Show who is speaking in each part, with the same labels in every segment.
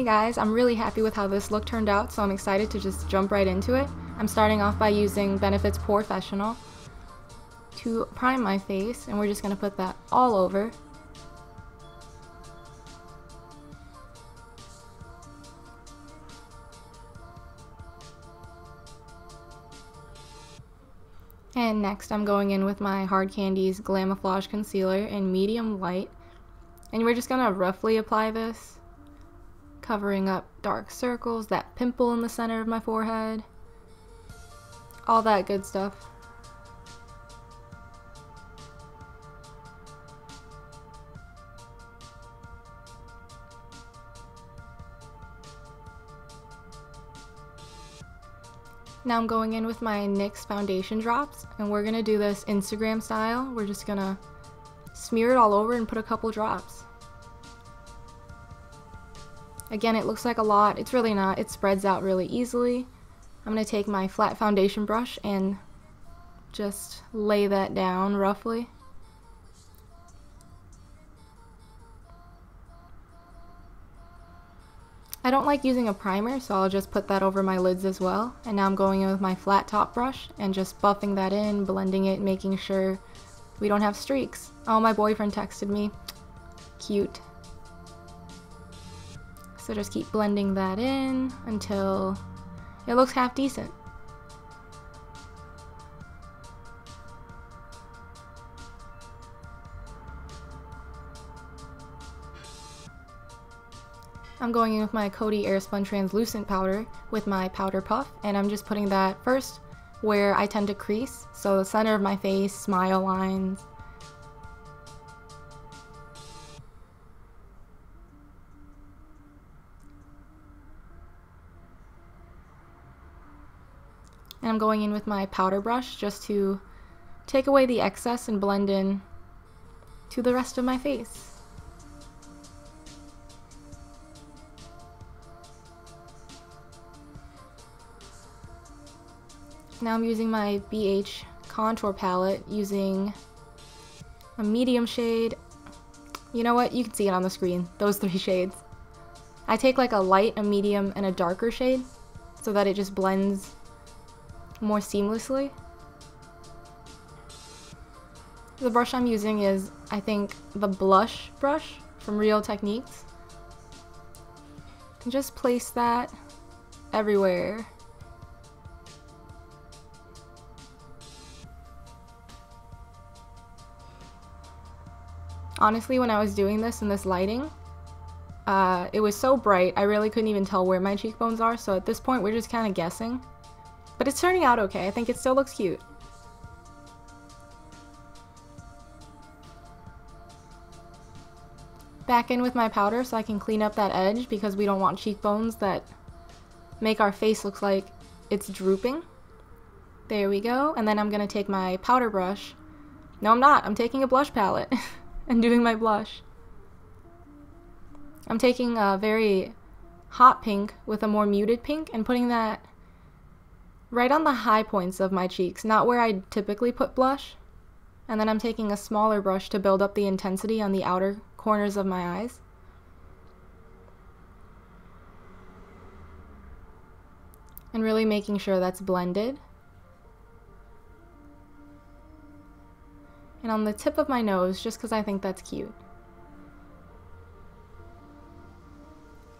Speaker 1: guys, I'm really happy with how this look turned out, so I'm excited to just jump right into it. I'm starting off by using Benefit's Professional to prime my face, and we're just going to put that all over. And next I'm going in with my Hard Candy's Glamouflage Concealer in medium light, and we're just going to roughly apply this, covering up dark circles, that pimple in the center of my forehead, all that good stuff. Now I'm going in with my NYX foundation drops, and we're going to do this Instagram style. We're just going to smear it all over and put a couple drops. Again, it looks like a lot. It's really not. It spreads out really easily. I'm going to take my flat foundation brush and just lay that down roughly. I don't like using a primer, so I'll just put that over my lids as well. And now I'm going in with my flat top brush and just buffing that in, blending it, making sure we don't have streaks. Oh, my boyfriend texted me. Cute. So just keep blending that in until it looks half decent. I'm going in with my Coty Airspun Translucent Powder with my powder puff, and I'm just putting that first where I tend to crease, so the center of my face, smile lines. And I'm going in with my powder brush just to take away the excess and blend in to the rest of my face. Now I'm using my BH contour palette using a medium shade. You know what? You can see it on the screen, those three shades. I take like a light, a medium, and a darker shade so that it just blends more seamlessly. The brush I'm using is, I think, the blush brush from Real Techniques. And just place that everywhere. Honestly, when I was doing this in this lighting, it was so bright I really couldn't even tell where my cheekbones are, so at this point we're just kind of guessing. But it's turning out okay. I think it still looks cute. Back in with my powder so I can clean up that edge, because we don't want cheekbones that make our face look like it's drooping. There we go. And then I'm going to take my powder brush. No, I'm not. I'm taking a blush palette and doing my blush. I'm taking a very hot pink with a more muted pink and putting that right on the high points of my cheeks, not where I typically put blush. And then I'm taking a smaller brush to build up the intensity on the outer corners of my eyes. And really making sure that's blended. And on the tip of my nose, just because I think that's cute.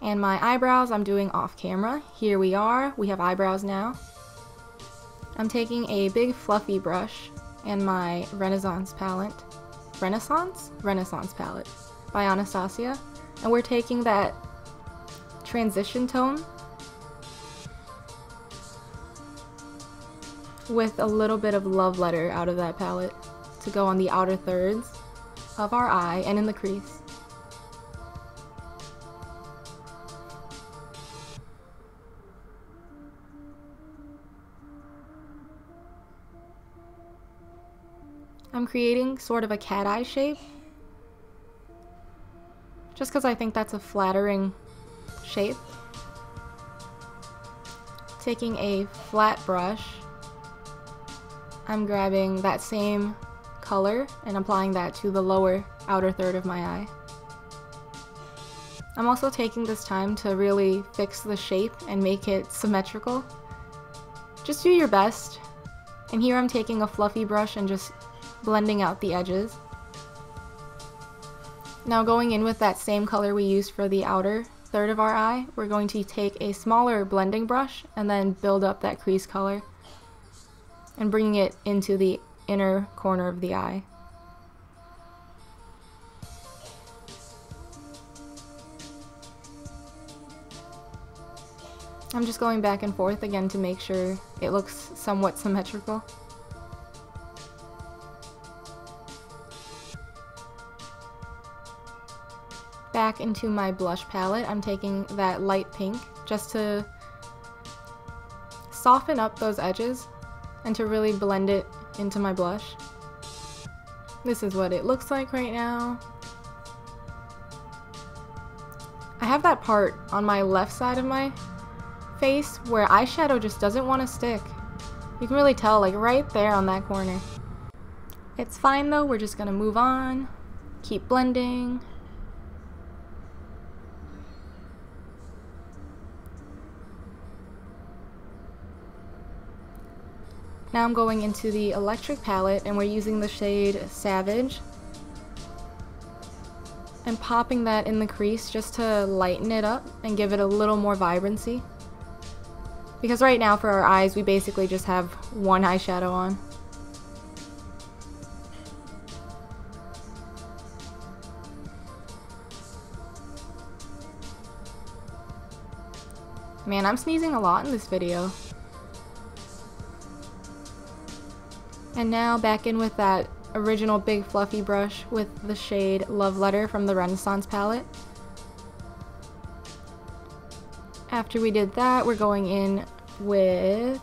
Speaker 1: And my eyebrows, I'm doing off camera. Here we are. We have eyebrows now. I'm taking a big fluffy brush and my Renaissance palette by Anastasia. And we're taking that transition tone with a little bit of Love Letter out of that palette to go on the outer thirds of our eye and in the crease. I'm creating sort of a cat eye shape, just because I think that's a flattering shape. Taking a flat brush, I'm grabbing that same color and applying that to the lower outer third of my eye. I'm also taking this time to really fix the shape and make it symmetrical. Just do your best. And here I'm taking a fluffy brush and just blending out the edges. Now going in with that same color we used for the outer third of our eye, we're going to take a smaller blending brush and then build up that crease color and bringing it into the inner corner of the eye. I'm just going back and forth again to make sure it looks somewhat symmetrical. Back into my blush palette, I'm taking that light pink just to soften up those edges and to really blend it into my blush. This is what it looks like right now. I have that part on my left side of my face where eyeshadow just doesn't want to stick. You can really tell, like right there on that corner. It's fine though, we're just gonna move on, keep blending. Now I'm going into the electric palette and we're using the shade Savage and popping that in the crease just to lighten it up and give it a little more vibrancy. Because right now for our eyes we basically just have one eyeshadow on. Man, I'm sneezing a lot in this video. And now back in with that original big fluffy brush with the shade Love Letter from the Renaissance palette. After we did that, we're going in with,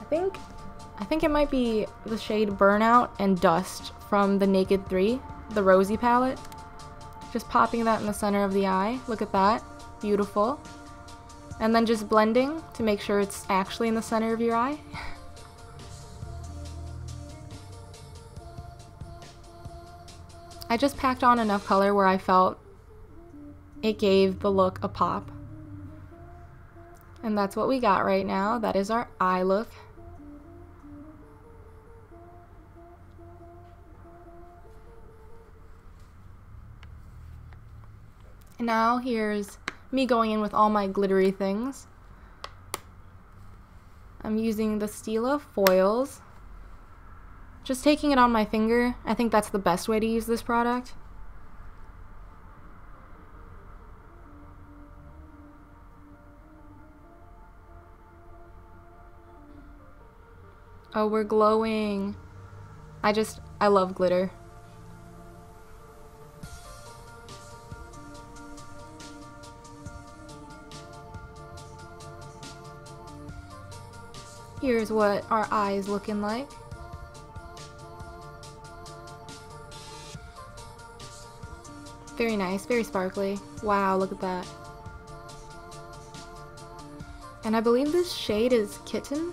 Speaker 1: I think it might be the shade Burnout and Dust from the Naked 3, the Rosy palette. Just popping that in the center of the eye. Look at that. Beautiful. And then just blending to make sure it's actually in the center of your eye. I just packed on enough color where I felt it gave the look a pop. And that's what we got right now. That is our eye look. And now here's me going in with all my glittery things. I'm using the Stila foils. Just taking it on my finger. I think that's the best way to use this product. Oh, we're glowing. I love glitter. Here's what our eye is looking like. Very nice, very sparkly. Wow, look at that. And I believe this shade is Kitten?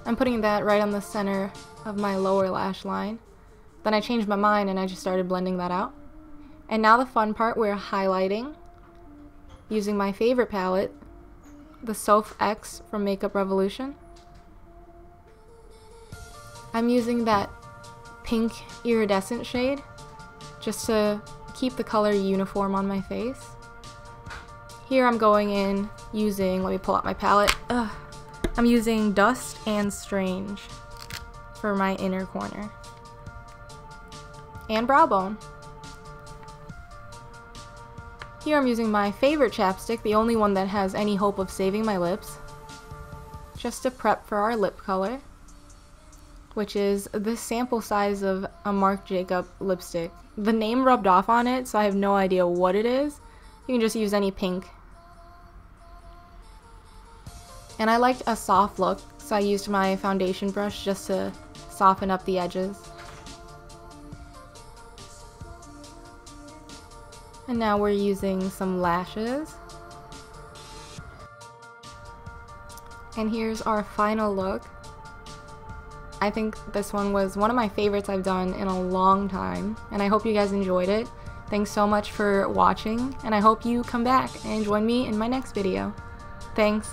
Speaker 1: I'm putting that right on the center of my lower lash line. Then I changed my mind and I just started blending that out. And now the fun part, we're highlighting using my favorite palette, the Soph X from Makeup Revolution. I'm using that pink iridescent shade just to keep the color uniform on my face. Here I'm going in using, let me pull out my palette. I'm using Dust and Strange for my inner corner. And brow bone. Here I'm using my favorite chapstick, the only one that has any hope of saving my lips, just to prep for our lip color, which is the sample size of a Marc Jacob lipstick. The name rubbed off on it, so I have no idea what it is. You can just use any pink. And I liked a soft look, so I used my foundation brush just to soften up the edges. And now we're using some lashes. And here's our final look. I think this one was one of my favorites I've done in a long time, and I hope you guys enjoyed it. Thanks so much for watching, and I hope you come back and join me in my next video. Thanks.